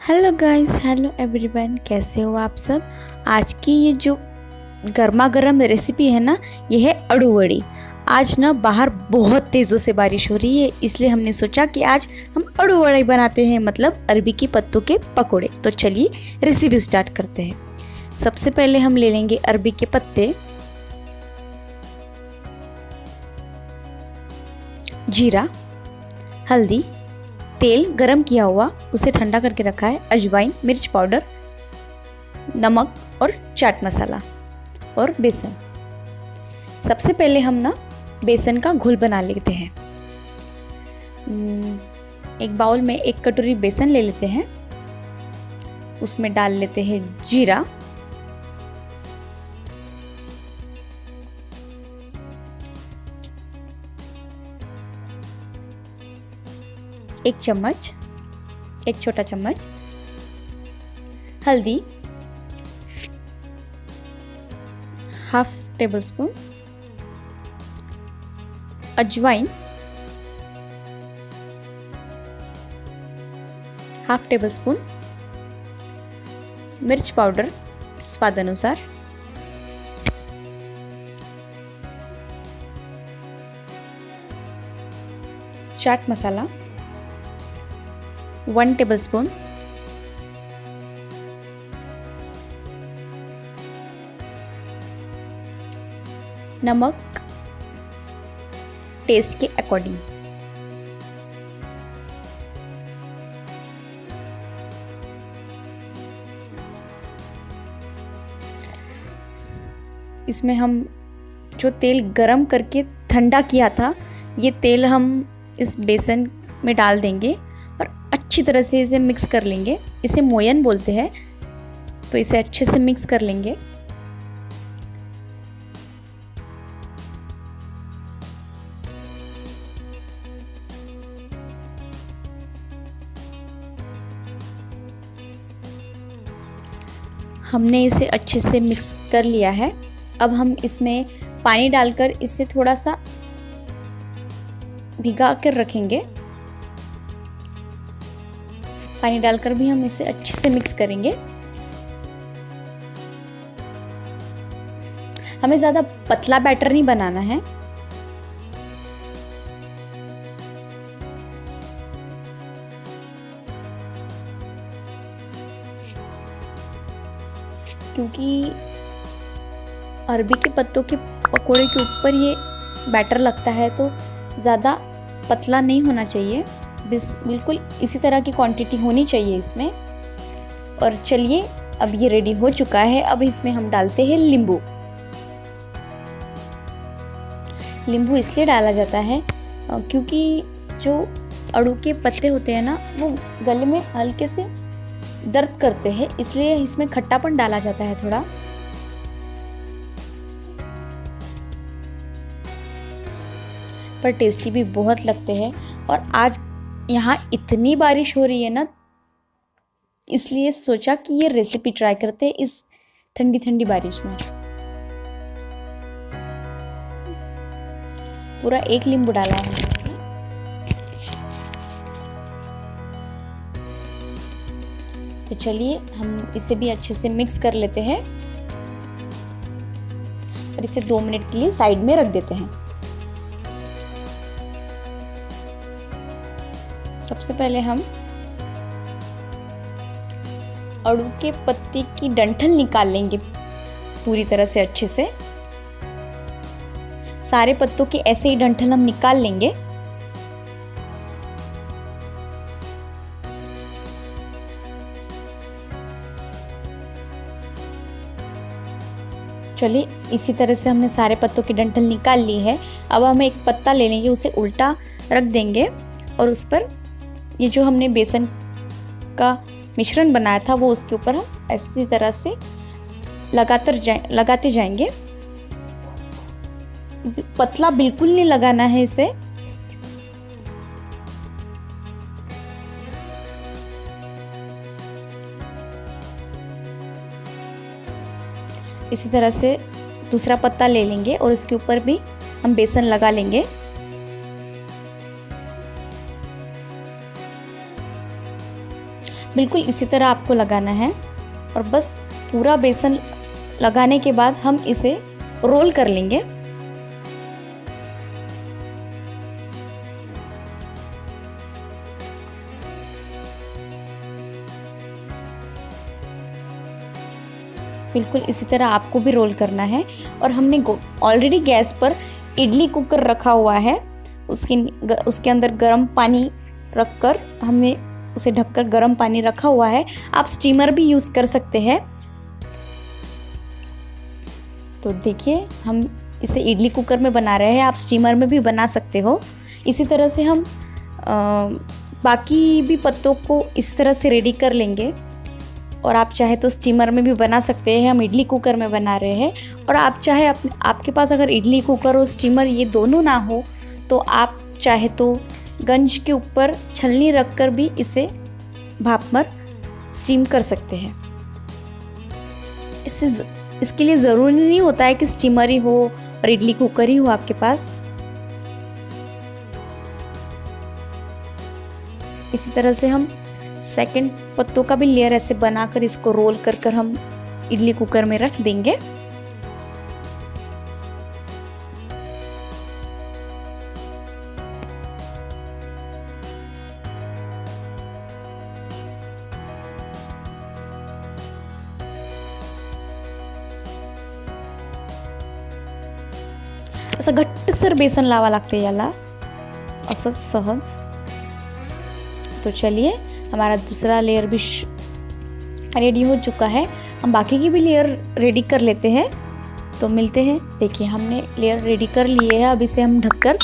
Hello guys, hello everyone, कैसे हो आप सब। आज की ये जो गर्मा गर्म रेसिपी है ना, ये है अड़ू वड़ी। आज ना बाहर बहुत तेज़ों से बारिश हो रही है, इसलिए हमने सोचा कि आज हम अड़ू वड़ी बनाते हैं, मतलब अरबी के पत्तों के पकोड़े। तो चलिए रेसिपी स्टार्ट करते हैं। सबसे पहले हम ले लेंगे अरबी के पत्ते, जीरा, हल्दी, तेल गरम किया हुआ उसे ठंडा करके रखा है, अजवाइन, मिर्च पाउडर, नमक और चाट मसाला और बेसन। सबसे पहले हम ना बेसन का घोल बना लेते हैं। एक बाउल में 1 कटोरी बेसन ले लेते हैं, उसमें डाल लेते हैं जीरा, एक चम्मच, एक छोटा चम्मच हल्दी, हाफ टेबल स्पून अजवाइन, हाफ टेबल स्पून मिर्च पाउडर स्वाद अनुसार, चाट मसाला 1 टेबल स्पून, नमक टेस्ट के अकॉर्डिंग, इसमें हम जो तेल गरम करके ठंडा किया था, ये तेल हम इस बेसन में डाल देंगे और अच्छी तरह से इसे मिक्स कर लेंगे। इसे मोयन बोलते हैं, तो इसे अच्छे से मिक्स कर लेंगे। हमने इसे अच्छे से मिक्स कर लिया है। अब हम इसमें पानी डालकर इसे थोड़ा सा भिगा कर रखेंगे। पानी डालकर भी हम इसे अच्छे से मिक्स करेंगे। हमें ज़्यादा पतला बैटर नहीं बनाना है। क्योंकि अरबी के पत्तों के पकोड़े के ऊपर ये बैटर लगता है, तो ज़्यादा पतला नहीं होना चाहिए, बिल्कुल इसी तरह की क्वांटिटी होनी चाहिए इसमें। और चलिए, अब ये रेडी हो चुका है। अब इसमें हम डालते हैं नींबू। नींबू इसलिए डाला जाता है क्योंकि जो अड़ू के पत्ते होते हैं ना, वो गले में हल्के से दर्द करते हैं, इसलिए इसमें खट्टापन डाला जाता है थोड़ा। पर टेस्टी भी बहुत लगते हैं। और आज यहाँ इतनी बारिश हो रही है ना, इसलिए सोचा कि ये रेसिपी ट्राई करते हैं इस ठंडी ठंडी बारिश में। पूरा 1 नींबू डाला है। तो चलिए हम इसे भी अच्छे से मिक्स कर लेते हैं और इसे 2 मिनट के लिए साइड में रख देते हैं। सबसे पहले हम अड़ू के पत्ते की डंठल निकाल लेंगे पूरी तरह से अच्छे से। सारे पत्तों के ऐसे ही डंठल हम निकाल लेंगे। चलिए, इसी तरह से हमने सारे पत्तों की डंठल निकाल ली है। अब हम एक पत्ता ले लेंगे, उसे उल्टा रख देंगे और उस पर ये जो हमने बेसन का मिश्रण बनाया था, वो उसके ऊपर हम ऐसी तरह से लगाते जाएंगे। पतला बिल्कुल नहीं लगाना है इसे। इसी तरह से दूसरा पत्ता ले लेंगे और इसके ऊपर भी हम बेसन लगा लेंगे। बिल्कुल इसी तरह आपको लगाना है और बस पूरा बेसन लगाने के बाद हम इसे रोल कर लेंगे। बिल्कुल इसी तरह आपको भी रोल करना है। और हमने ऑलरेडी गैस पर इडली कुकर रखा हुआ है, उसके अंदर गर्म पानी रखकर हमने उसे ढककर गर्म पानी रखा हुआ है। आप स्टीमर भी यूज़ कर सकते हैं। तो देखिए हम इसे इडली कुकर में बना रहे हैं, आप स्टीमर में भी बना सकते हो। इसी तरह से हम बाकी भी पत्तों को इस तरह से रेडी कर लेंगे। और आप चाहे तो स्टीमर में भी बना सकते हैं, हम इडली कुकर में बना रहे हैं। और आप चाहे आपके पास अगर इडली कुकर और स्टीमर ये दोनों ना हो तो आप चाहे तो गंज के ऊपर छलनी रखकर भी इसे भाप पर स्टीम कर सकते हैं। इसके लिए ज़रूरी नहीं होता है कि स्टीमर ही हो और इडली कुकर ही हो आपके पास। इसी तरह से हम सेकंड पत्तों का भी लेयर ऐसे बनाकर इसको रोल कर हम इडली कुकर में रख देंगे। असं घट्टसर बेसन लावा लागते याला, असं सहज। तो चलिए हमारा दूसरा लेयर भी रेडी हो चुका है। हम बाकी की भी लेयर रेडी कर लेते हैं। तो मिलते हैं। देखिए हमने लेयर रेडी कर लिए है। अब इसे हम ढककर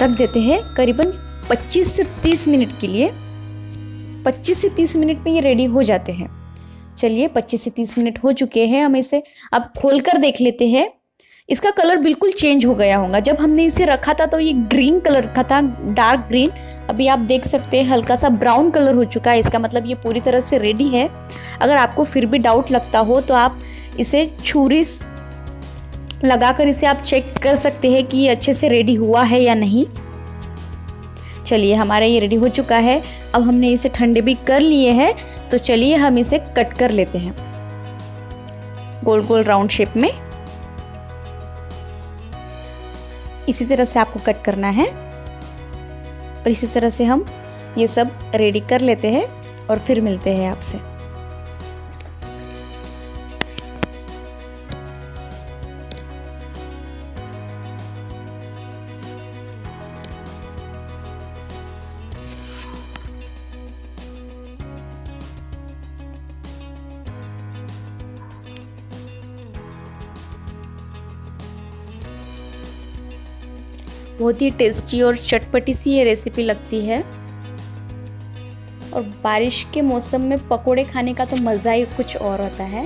रख देते हैं करीबन 25 से 30 मिनट के लिए। 25 से 30 मिनट में ये रेडी हो जाते हैं। चलिए 25 से 30 मिनट हो चुके हैं। हम इसे अब खोलकर देख लेते हैं। इसका कलर बिल्कुल चेंज हो गया होगा। जब हमने इसे रखा था तो ये ग्रीन कलर का था, डार्क ग्रीन। अभी आप देख सकते हैं हल्का सा ब्राउन कलर हो चुका है। इसका मतलब ये पूरी तरह से रेडी है। अगर आपको फिर भी डाउट लगता हो तो आप इसे छुरी लगाकर इसे आप चेक कर सकते हैं कि ये अच्छे से रेडी हुआ है या नहीं। चलिए हमारा ये रेडी हो चुका है। अब हमने इसे ठंडे भी कर लिए हैं। तो चलिए हम इसे कट कर लेते हैं गोल गोल राउंड शेप में। इसी तरह से आपको कट करना है और इसी तरह से हम ये सब रेडी कर लेते हैं और फिर मिलते हैं आपसे। बहुत ही टेस्टी और चटपटी सी ये रेसिपी लगती है। और बारिश के मौसम में पकोड़े खाने का तो मज़ा ही कुछ और होता है।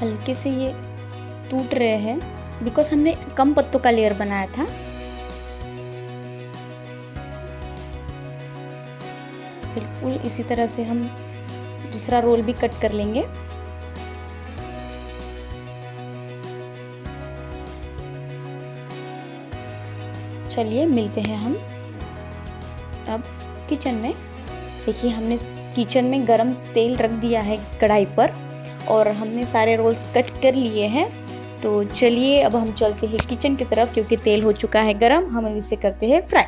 हल्के से ये टूट रहे हैं बिकॉज हमने कम पत्तों का लेयर बनाया था। बिल्कुल इसी तरह से हम दूसरा रोल भी कट कर लेंगे। चलिए मिलते हैं हम अब किचन में। देखिए हमने किचन में गरम तेल रख दिया है कढ़ाई पर और हमने सारे रोल्स कट कर लिए हैं। तो चलिए अब हम चलते हैं किचन की तरफ क्योंकि तेल हो चुका है गरम। हम इसे करते हैं फ्राई।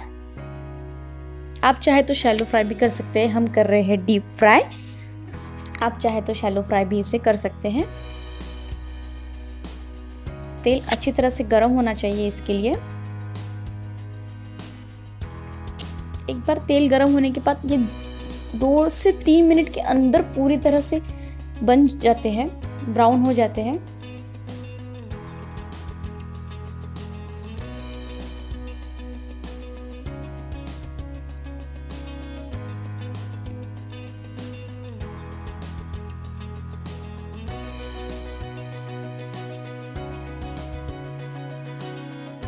आप चाहे तो शैलो फ्राई भी कर सकते हैं, हम कर रहे हैं डीप फ्राई। आप चाहे तो शैलो फ्राई भी इसे कर सकते हैं। तेल अच्छी तरह से गरम होना चाहिए इसके लिए। एक बार तेल गरम होने के बाद ये 2 से 3 मिनट के अंदर पूरी तरह से बन जाते हैं, ब्राउन हो जाते हैं।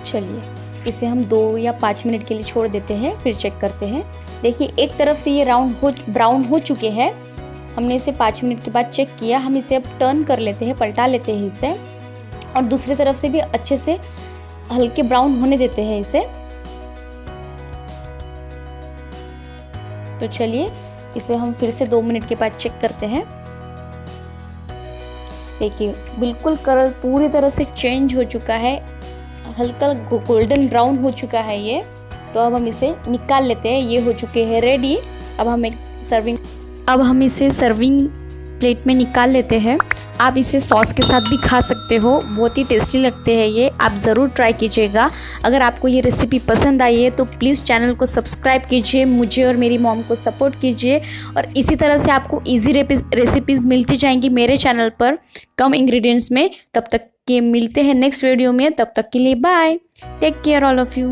चलिए इसे हम 2 या 5 मिनट के लिए छोड़ देते हैं, फिर चेक करते हैं। देखिए एक तरफ से ये ब्राउन हो चुके हैं। हमने इसे 5 मिनट के बाद चेक किया। हम इसे अब टर्न कर लेते हैं, पलटा लेते हैं इसे और दूसरी तरफ से भी अच्छे से हल्के ब्राउन होने देते हैं इसे। तो चलिए इसे हम फिर से 2 मिनट के बाद चेक करते हैं। देखिए बिल्कुल कलर पूरी तरह से चेंज हो चुका है, हल्का गोल्डन ब्राउन हो चुका है ये। तो अब हम इसे निकाल लेते हैं, ये हो चुके हैं रेडी। अब हम इसे सर्विंग प्लेट में निकाल लेते हैं। आप इसे सॉस के साथ भी खा सकते हो, बहुत ही टेस्टी लगते हैं ये, आप ज़रूर ट्राई कीजिएगा। अगर आपको ये रेसिपी पसंद आई है तो प्लीज़ चैनल को सब्सक्राइब कीजिए, मुझे और मेरी मॉम को सपोर्ट कीजिए। और इसी तरह से आपको इजी रेसिपीज़ मिलती जाएंगी मेरे चैनल पर कम इंग्रेडिएंट्स में। तब तक के मिलते हैं नेक्स्ट वीडियो में, तब तक के लिए bye, take care all of you.